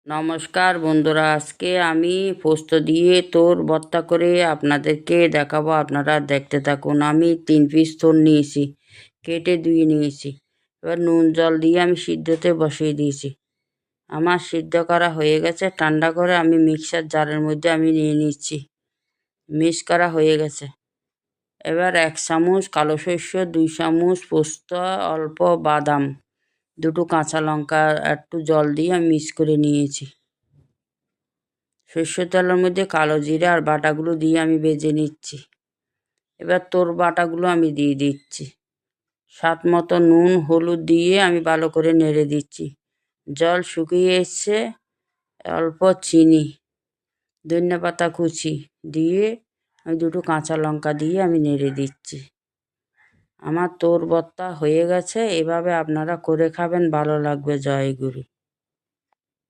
নমস্কার বন্ধুরা, আজকে আমি পোস্ত দিয়ে তোর ভর্তা করে আপনাদেরকে দেখাবো। আপনারা দেখতে থাকুন। আমি 3 পিস তোর নিয়েছি, কেটে ধুয়ে নিয়েছি। এবার নুন জল দিয়ে আমি সিদ্ধতে বসিয়ে দিয়েছি। আমার সিদ্ধ করা হয়ে গেছে। ঠান্ডা করে আমি মিক্সার জারের মধ্যে আমি নিয়ে নিচ্ছি। মিক্স করা হয়ে গেছে। এবার 1 চামচ কালো সরষে, 2 চামচ পোস্ত, অল্প বাদাম, 2টো কাঁচা লঙ্কা একটু জল দিয়ে আমি মিক্স করে নিয়েছি। সরষের তেলের মধ্যে কালো জিরা আর বাটাগুলো দিয়ে আমি ভেজে নিচ্ছি। এবার তোর বাটাগুলো আমি দিয়ে দিচ্ছি। স্বাদ মতো নুন হলুদ দিয়ে আমি ভালো করে নেড়ে দিচ্ছি। জল শুকিয়ে এসছে। অল্প চিনি, ধনেপাতা কুচি দিয়ে আমি 2টো কাঁচা লঙ্কা দিয়ে আমি নেড়ে দিচ্ছি। আমার তোর ভর্তা হয়ে গেছে। এভাবে আপনারা করে খাবেন, ভালো লাগবে। জয় গুরু।